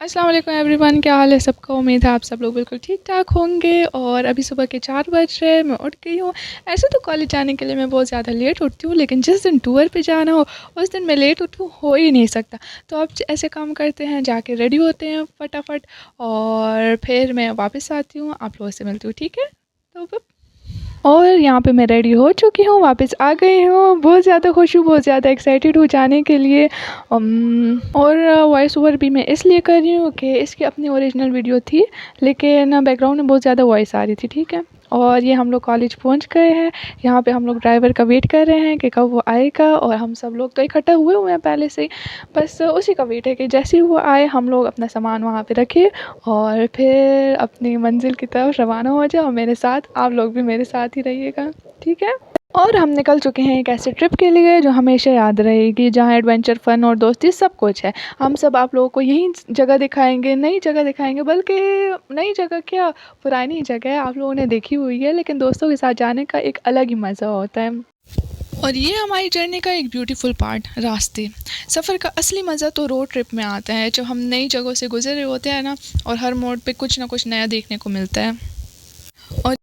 अस्सलाम वालेकुम एवरीवन, क्या हाल है सबका। उम्मीद है आप सब लोग बिल्कुल ठीक ठाक होंगे। और अभी सुबह के 4 बज रहे, मैं उठ गई हूँ। ऐसे तो कॉलेज जाने के लिए मैं बहुत ज़्यादा लेट उठती हूँ, लेकिन जिस दिन टूर पे जाना हो उस दिन मैं लेट उठूँ हो ही नहीं सकता। तो अब ऐसे काम करते हैं, जाके रेडी होते हैं फटाफट और फिर मैं वापस आती हूँ, आप लोगों से मिलती हूँ, ठीक है। तो और यहाँ पे मैं रेडी हो चुकी हूँ, वापस आ गई हूँ। बहुत ज़्यादा खुश हूँ, बहुत ज़्यादा एक्साइटेड हूँ जाने के लिए। और वॉइस ओवर भी मैं इसलिए कर रही हूँ कि इसकी अपनी ओरिजिनल वीडियो थी, लेकिन बैकग्राउंड में बहुत ज़्यादा वॉइस आ रही थी, ठीक है। और ये हम लोग कॉलेज पहुँच गए हैं। यहाँ पे हम लोग ड्राइवर का वेट कर रहे हैं कि कब वो आएगा, और हम सब लोग तो इकट्ठा हुए हैं पहले से ही। बस उसी का वेट है कि जैसे ही वो आए हम लोग अपना सामान वहाँ पे रखें और फिर अपनी मंजिल की तरफ रवाना हो जाओ। मेरे साथ आप लोग भी मेरे साथ ही रहिएगा, ठीक है। और हम निकल चुके हैं एक ऐसे ट्रिप के लिए जो हमेशा याद रहेगी, जहाँ एडवेंचर, फन और दोस्ती सब कुछ है। हम सब आप लोगों को यही जगह दिखाएंगे, नई जगह दिखाएंगे, बल्कि नई जगह क्या, पुरानी जगह है, आप लोगों ने देखी हुई है, लेकिन दोस्तों के साथ जाने का एक अलग ही मज़ा होता है। और ये हमारी जर्नी का एक ब्यूटीफुल पार्ट, रास्ते। सफ़र का असली मज़ा तो रोड ट्रिप में आता है, जब हम नई जगहों से गुजर रहे होते हैं ना, और हर मोड़ पे कुछ ना कुछ नया देखने को मिलता है। और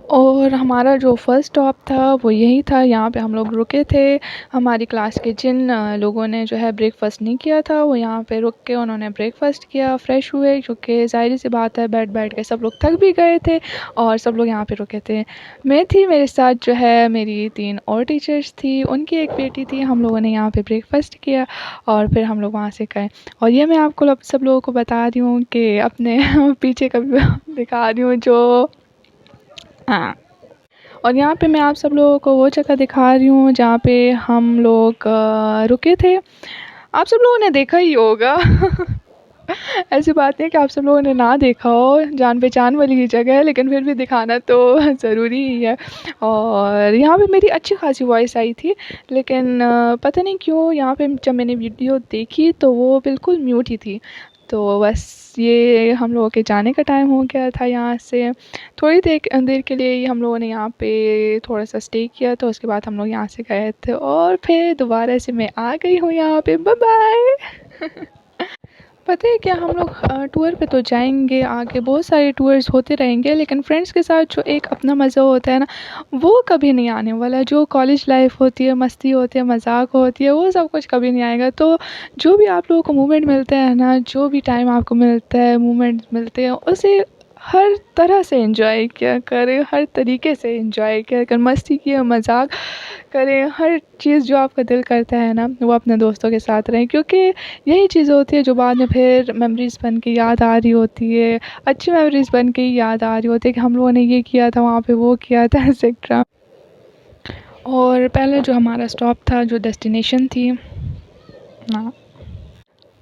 और हमारा जो फर्स्ट स्टॉप था वो यही था, यहाँ पे हम लोग रुके थे। हमारी क्लास के जिन लोगों ने जो है ब्रेकफ़ास्ट नहीं किया था, वो यहाँ पे रुक के उन्होंने ब्रेकफ़ास्ट किया, फ्रेश हुए, क्योंकि ज़ाहिर सी बात है बैठ बैठ के सब लोग थक भी गए थे और सब लोग यहाँ पे रुके थे। मैं थी, मेरे साथ जो है मेरी 3 और टीचर्स थी, उनकी एक बेटी थी। हम लोगों ने यहाँ पे ब्रेकफ़ास्ट किया और फिर हम लोग वहाँ से गए। और ये मैं आपको सब लोगों को बता रही हूँ कि अपने पीछे का भी दिखा रही हूँ जो, हाँ। और यहाँ पे मैं आप सब लोगों को वो जगह दिखा रही हूँ जहाँ पे हम लोग रुके थे। आप सब लोगों ने देखा ही होगा। ऐसी बात नहीं है कि आप सब लोगों ने ना देखा हो, जान पहचान वाली ही जगह है, लेकिन फिर भी दिखाना तो ज़रूरी ही है। और यहाँ पे मेरी अच्छी खासी वॉइस आई थी, लेकिन पता नहीं क्यों यहाँ पे जब मैंने वीडियो देखी तो वो बिल्कुल म्यूट ही थी। तो बस ये हम लोगों के जाने का टाइम हो गया था यहाँ से। थोड़ी देर देर के लिए ही हम लोगों ने यहाँ पे थोड़ा सा स्टे किया, तो उसके बाद हम लोग यहाँ से गए थे और फिर दोबारा से मैं आ गई हूँ यहाँ पे। Bye bye. पता है क्या, हम लोग टूर पे तो जाएंगे, आगे बहुत सारे टूर्स होते रहेंगे, लेकिन फ्रेंड्स के साथ जो एक अपना मज़ा होता है ना, वो कभी नहीं आने वाला। जो कॉलेज लाइफ होती है, मस्ती होती है, मजाक होती है, वो सब कुछ कभी नहीं आएगा। तो जो भी आप लोगों को मोमेंट मिलते हैं ना, जो भी टाइम आपको मिलता है, मोमेंट मिलते हैं, उसे हर तरह से एंजॉय किया करें, हर तरीके से एंजॉय किया करें, मस्ती किए, मजाक करें, हर चीज़ जो आपका दिल करता है ना, वो अपने दोस्तों के साथ रहें, क्योंकि यही चीज़ होती है जो बाद में फिर मेमोरीज़ बन के याद आ रही होती है। अच्छी मेमोरीज़ बन के ही याद आ रही होती है कि हम लोगों ने ये किया था, वहाँ पे वो किया था, एक्सेट्रा। और पहले जो हमारा स्टॉप था, जो डेस्टिनेशन थी, हाँ,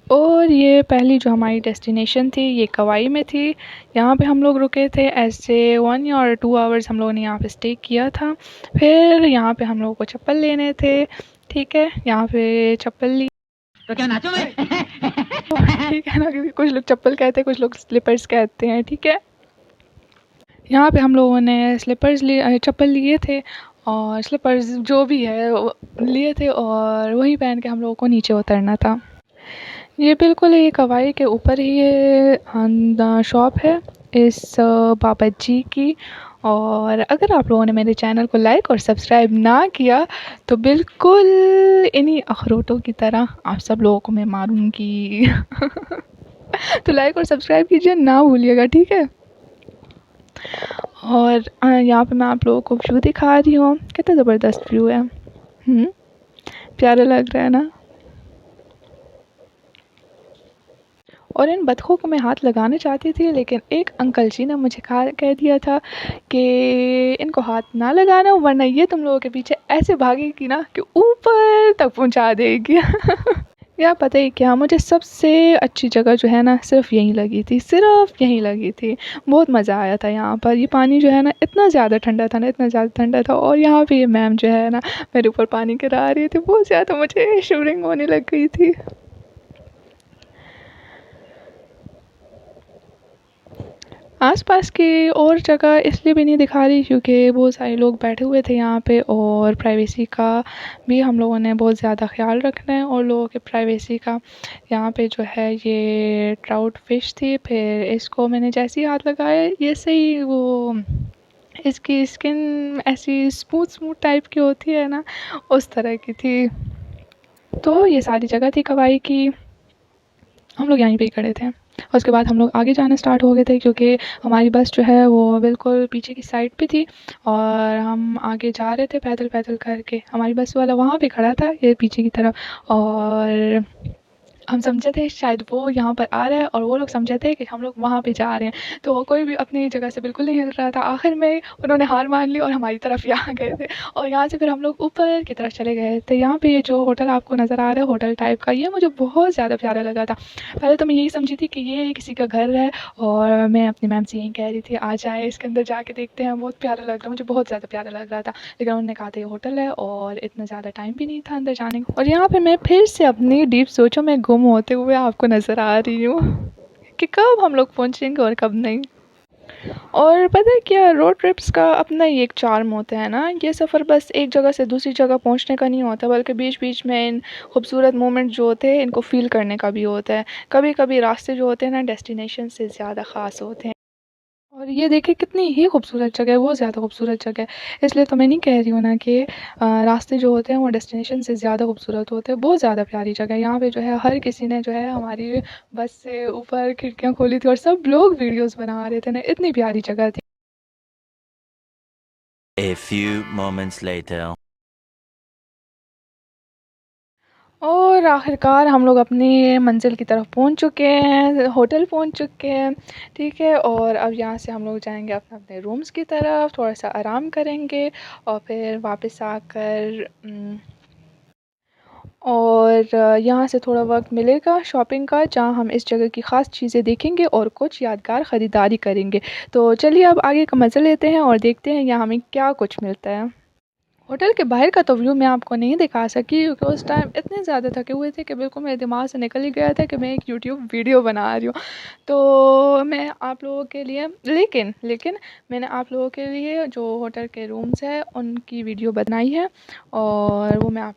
और ये पहली जो हमारी डेस्टिनेशन थी ये कवाई में थी। यहाँ पे हम लोग रुके थे, ऐसे 1 या 2 आवर्स हम लोगों ने यहाँ पे स्टे किया था। फिर यहाँ पे हम लोगों को चप्पल लेने थे, ठीक है। यहाँ पे चप्पल ली तो क्या नाचो मैं? ठीक है ना, क्योंकि कुछ लोग चप्पल कहते हैं, कुछ लोग स्लीपर्स कहते हैं, ठीक है। यहाँ पे हम लोगों ने स्लीपर्स लिए, चप्पल लिए थे, और स्लीपर्स जो भी है वो लिए थे, और वही पहन के हम लोगों को नीचे उतरना था। ये बिल्कुल ही कवाई के ऊपर ही ये शॉप है इस बाबा जी की। और अगर आप लोगों ने मेरे चैनल को लाइक और सब्सक्राइब ना किया तो बिल्कुल इन्हीं अखरोटों की तरह आप सब लोगों को मैं मारूंगी। तो लाइक और सब्सक्राइब कीजिए, ना भूलिएगा, ठीक है। और यहाँ पे मैं आप लोगों को व्यू दिखा रही हूँ, कितना ज़बरदस्त व्यू है। प्यारा लग रहा है ना। और इन बतखों को मैं हाथ लगाना चाहती थी, लेकिन एक अंकल जी ने मुझे कह दिया था कि इनको हाथ ना लगाना, वरना ये तुम लोगों के पीछे ऐसे भागेगी ना कि ऊपर तक पहुंचा देगी। या पता ही क्या, मुझे सबसे अच्छी जगह जो है ना सिर्फ यहीं लगी थी, सिर्फ यहीं लगी थी। बहुत मज़ा आया था यहाँ पर। ये पानी जो है ना इतना ज़्यादा ठंडा था ना, इतना ज़्यादा ठंडा था। और यहाँ पे ये मैम जो है ना मेरे ऊपर पानी गिरा रही थी, बहुत ज़्यादा मुझे शिवरिंग होने लग गई थी। आसपास की और जगह इसलिए भी नहीं दिखा रही क्योंकि बहुत सारे लोग बैठे हुए थे यहाँ पे, और प्राइवेसी का भी हम लोगों ने बहुत ज़्यादा ख्याल रखना है, और लोगों के प्राइवेसी का। यहाँ पे जो है ये ट्राउट फिश थी, फिर इसको मैंने जैसे ही हाथ लगाया ये सही वो इसकी स्किन ऐसी स्मूथ स्मूथ टाइप की होती है ना, उस तरह की थी। तो ये सारी जगह थी कवाई की, हम लोग यहीं पे ही खड़े थे। और उसके बाद हम लोग आगे जाना स्टार्ट हो गए थे क्योंकि हमारी बस जो है वो बिल्कुल पीछे की साइड पे थी, और हम आगे जा रहे थे पैदल पैदल करके। हमारी बस वाला वहाँ पे खड़ा था ये पीछे की तरफ, और हम समझे थे शायद वो यहाँ पर आ रहा है, और वो लोग समझे थे कि हम लोग वहाँ पे जा रहे हैं। तो कोई भी अपनी जगह से बिल्कुल नहीं हिल रहा था। आखिर में उन्होंने हार मान ली और हमारी तरफ यहाँ गए थे, और यहाँ से फिर हम लोग ऊपर की तरफ चले गए थे। यहाँ पे ये जो होटल आपको नज़र आ रहा है होटल टाइप का, ये मुझे बहुत ज़्यादा प्यारा लगा था। पहले तो मैं यही समझी थी कि ये किसी का घर है, और मैं अपनी मैम से यही कह रही थी आ जाए इसके अंदर जाके देखते हैं, बहुत प्यारा लग रहा है, मुझे बहुत ज़्यादा प्यारा लग रहा था। लेकिन उन्होंने कहा था ये होटल है, और इतना ज़्यादा टाइम भी नहीं था अंदर जाने को। और यहाँ पे मैं फिर से अपनी डीप सोचों में गुम होते हुए आपको नज़र आ रही हूँ कि कब हम लोग पहुँचेंगे और कब नहीं। और पता है क्या, रोड ट्रिप्स का अपना ही एक चार्म होता है ना। ये सफ़र बस एक जगह से दूसरी जगह पहुंचने का नहीं होता, बल्कि बीच बीच में इन खूबसूरत मोमेंट जो होते हैं इनको फ़ील करने का भी होता है। कभी कभी रास्ते जो होते हैं ना डेस्टिनेशन से ज़्यादा ख़ास होते हैं। और ये देखिए कितनी ही खूबसूरत जगह है, बहुत ज़्यादा खूबसूरत जगह है। इसलिए तो मैं नहीं कह रही हूँ ना कि रास्ते जो होते हैं वो डेस्टिनेशन से ज़्यादा खूबसूरत होते हैं। बहुत ज़्यादा प्यारी जगह है। यहाँ पे जो है हर किसी ने जो है हमारी बस से ऊपर खिड़कियाँ खोली थी, और सब लोग वीडियोस बना रहे थे ना, इतनी प्यारी जगह थी। A few moments later. और आखिरकार हम लोग अपनी मंजिल की तरफ पहुंच चुके हैं, होटल पहुंच चुके हैं। ठीक है, और अब यहाँ से हम लोग जाएंगे अपने अपने रूम्स की तरफ, थोड़ा सा आराम करेंगे, और फिर वापस आकर और यहाँ से थोड़ा वक्त मिलेगा शॉपिंग का, जहाँ हम इस जगह की ख़ास चीज़ें देखेंगे और कुछ यादगार ख़रीदारी करेंगे। तो चलिए अब आगे का मज़ा लेते हैं और देखते हैं यहाँ हमें क्या कुछ मिलता है। होटल के बाहर का तो व्यू मैं आपको नहीं दिखा सकी क्योंकि उस टाइम इतने ज़्यादा थके हुए थे कि बिल्कुल मेरे दिमाग से निकल ही गया था कि मैं एक यूट्यूब वीडियो बना रही हूँ। तो मैं आप लोगों के लिए लेकिन लेकिन मैंने आप लोगों के लिए जो होटल के रूम्स हैं उनकी वीडियो बनाई है, और वो मैं आप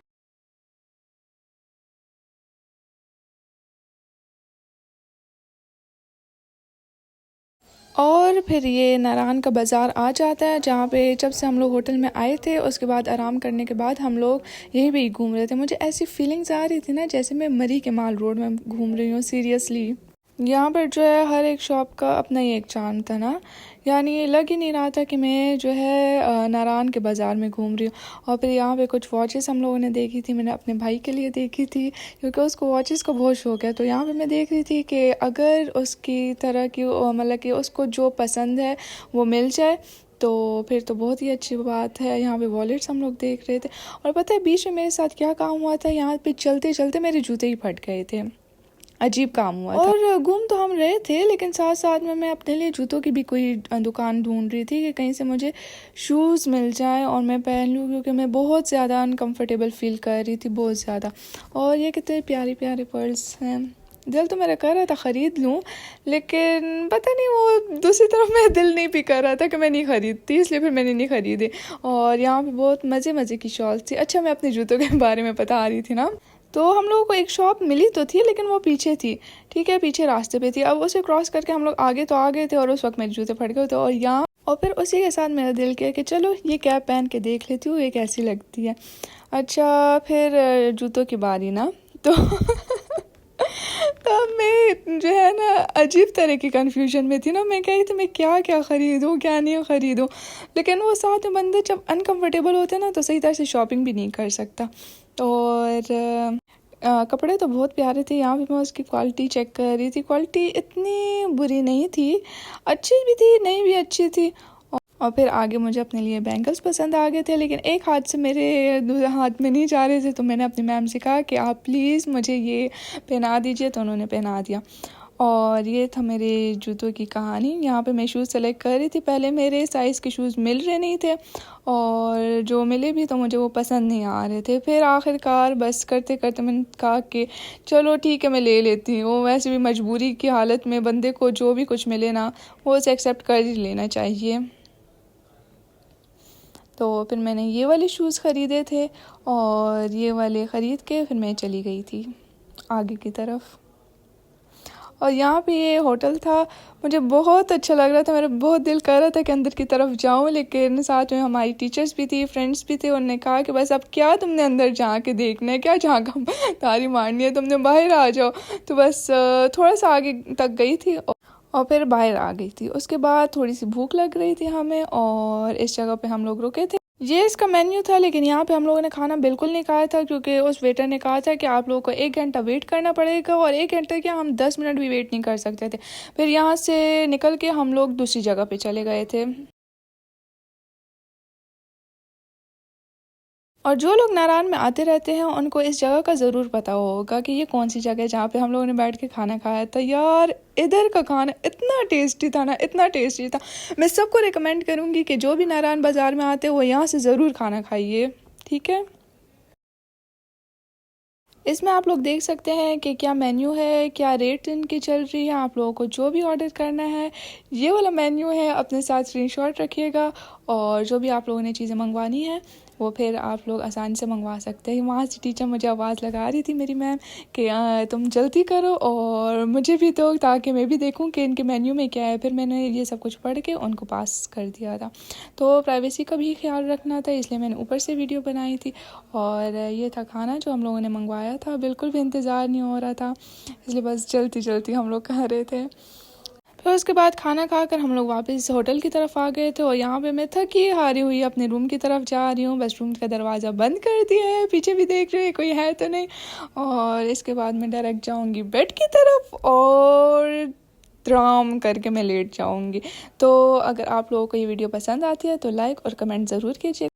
और फिर ये नारायण का बाज़ार आ जाता है, जहाँ पे जब से हम लोग होटल में आए थे उसके बाद आराम करने के बाद हम लोग यहीं पे ही घूम रहे थे। मुझे ऐसी फीलिंग्स आ रही थी ना जैसे मैं मरी के माल रोड में घूम रही हूँ, सीरियसली। यहाँ पर जो है हर एक शॉप का अपना ही एक चार्म था ना, यानी ये लग ही नहीं रहा था कि मैं जो है नारायण के बाज़ार में घूम रही हूँ। और फिर यहाँ पे कुछ वॉचेस हम लोगों ने देखी थी, मैंने अपने भाई के लिए देखी थी क्योंकि उसको वॉचेस का बहुत शौक है। तो यहाँ पे मैं देख रही थी कि अगर उसकी तरह की मतलब कि उसको जो पसंद है वो मिल जाए तो फिर तो बहुत ही अच्छी बात है। यहाँ पे वॉलेट्स हम लोग देख रहे थे, और पता है बीच में मेरे साथ क्या काम हुआ था, यहाँ पे चलते चलते मेरे जूते ही फट गए थे। अजीब काम हुआ था। और घूम तो हम रहे थे लेकिन साथ साथ में मैं अपने लिए जूतों की भी कोई दुकान ढूंढ रही थी कि कहीं से मुझे शूज़ मिल जाए और मैं पहन लूँ, क्योंकि मैं बहुत ज़्यादा अनकंफर्टेबल फील कर रही थी, बहुत ज़्यादा। और ये कितने प्यारे प्यारे पर्स हैं, दिल तो मेरा कर रहा था ख़रीद लूँ, लेकिन पता नहीं वो दूसरी तरफ मेरा दिल नहीं भी कर रहा था कि मैं नहीं ख़रीदती, इसलिए फिर मैंने नहीं ख़रीदी। और यहाँ पे बहुत मज़े मज़े की शॉल थी। अच्छा, मैं अपने जूतों के बारे में बता रही थी ना, तो हम लोगों को एक शॉप मिली तो थी लेकिन वो पीछे थी। ठीक है, पीछे रास्ते पे थी। अब उसे क्रॉस करके हम लोग आगे तो आ गए थे और उस वक्त मेरे जूते फट गए थे। और फिर उसी के साथ मेरा दिल किया कि चलो ये कैप पहन के देख लेती हूँ ये कैसी लगती है। अच्छा, फिर जूतों की बारी ना, तो तो मैं जो है ना अजीब तरह की कन्फ्यूजन में थी ना, मैं कही थी मैं क्या क्या ख़रीदूँ क्या नहीं ख़रीदूँ। लेकिन वो साथ में बंदे जब अनकंफर्टेबल होते हैं ना तो सही तरह से शॉपिंग भी नहीं कर सकता। और कपड़े तो बहुत प्यारे थे। यहाँ पे मैं उसकी क्वालिटी चेक कर रही थी, क्वालिटी इतनी बुरी नहीं थी, अच्छी भी थी नहीं भी अच्छी थी। और फिर आगे मुझे अपने लिए बैंगल्स पसंद आ गए थे, लेकिन एक हाथ से मेरे दूसरे हाथ में नहीं जा रहे थे, तो मैंने अपनी मैम से कहा कि आप प्लीज़ मुझे ये पहना दीजिए, तो उन्होंने पहना दिया। और ये था मेरे जूतों की कहानी। यहाँ पे मैं शूज़ सेलेक्ट कर रही थी, पहले मेरे साइज़ के शूज़ मिल रहे नहीं थे और जो मिले भी तो मुझे वो पसंद नहीं आ रहे थे। फिर आखिरकार बस करते करते मैंने कहा कि चलो ठीक है मैं ले लेती हूँ। वैसे भी मजबूरी की हालत में बंदे को जो भी कुछ मिले ना वो उसे एक्सेप्ट कर ही लेना चाहिए। तो फिर मैंने ये वाले शूज़ ख़रीदे थे और ये वाले ख़रीद के फिर मैं चली गई थी आगे की तरफ। और यहाँ पे ये होटल था, मुझे बहुत अच्छा लग रहा था, मेरा बहुत दिल कर रहा था कि अंदर की तरफ जाऊँ, लेकिन साथ में हमारी टीचर्स भी थी, फ्रेंड्स भी थे। उन्होंने कहा कि बस अब क्या तुमने अंदर जा के देखना है, क्या झांका तारी मारनी है, तुमने बाहर आ जाओ। तो बस थोड़ा सा आगे तक गई थी और फिर बाहर आ गई थी। उसके बाद थोड़ी सी भूख लग रही थी हमें और इस जगह पे हम लोग रुके थे। ये इसका मेन्यू था, लेकिन यहाँ पे हम लोगों ने खाना बिल्कुल नहीं खाया था क्योंकि उस वेटर ने कहा था कि आप लोगों को 1 घंटा वेट करना पड़ेगा और 1 घंटे क्या हम 10 मिनट भी वेट नहीं कर सकते थे। फिर यहाँ से निकल के हम लोग दूसरी जगह पे चले गए थे। और जो लोग नारायण में आते रहते हैं उनको इस जगह का ज़रूर पता होगा कि ये कौन सी जगह है जहाँ पे हम लोगों ने बैठ के खाना खाया था। यार इधर का खाना इतना टेस्टी था ना, इतना टेस्टी था। मैं सबको रिकमेंड करूँगी कि जो भी नारायण बाज़ार में आते हैं वो यहाँ से ज़रूर खाना खाइए, ठीक है। इसमें आप लोग देख सकते हैं कि क्या मेन्यू है, क्या रेट इनकी चल रही है। आप लोगों को जो भी ऑर्डर करना है ये वाला मेन्यू है, अपने साथ स्क्रीनशॉट रखिएगा और जो भी आप लोगों ने चीज़ें मंगवानी है वो फिर आप लोग आसानी से मंगवा सकते हैं। वहाँ से टीचर मुझे आवाज़ लगा रही थी मेरी मैम कि तुम जल्दी करो और मुझे भी दो ताकि मैं भी देखूं कि इनके मेन्यू में क्या है। फिर मैंने ये सब कुछ पढ़ के उनको पास कर दिया था। तो प्राइवेसी का भी ख्याल रखना था, इसलिए मैंने ऊपर से वीडियो बनाई थी। और ये था खाना जो हम लोगों ने मंगवाया था, बिल्कुल भी इंतज़ार नहीं हो रहा था, इसलिए बस जल्दी जल्दी हम लोग खा रहे थे। फिर उसके बाद खाना खाकर हम लोग वापस होटल की तरफ आ गए थे और यहाँ पे मैं थकी हारी हुई अपने रूम की तरफ जा रही हूँ। बस रूम का दरवाज़ा बंद कर दिया है, पीछे भी देख रही है कोई है तो नहीं। और इसके बाद मैं डायरेक्ट जाऊँगी बेड की तरफ और आराम करके मैं लेट जाऊँगी। तो अगर आप लोगों को ये वीडियो पसंद आती है तो लाइक और कमेंट ज़रूर कीजिए।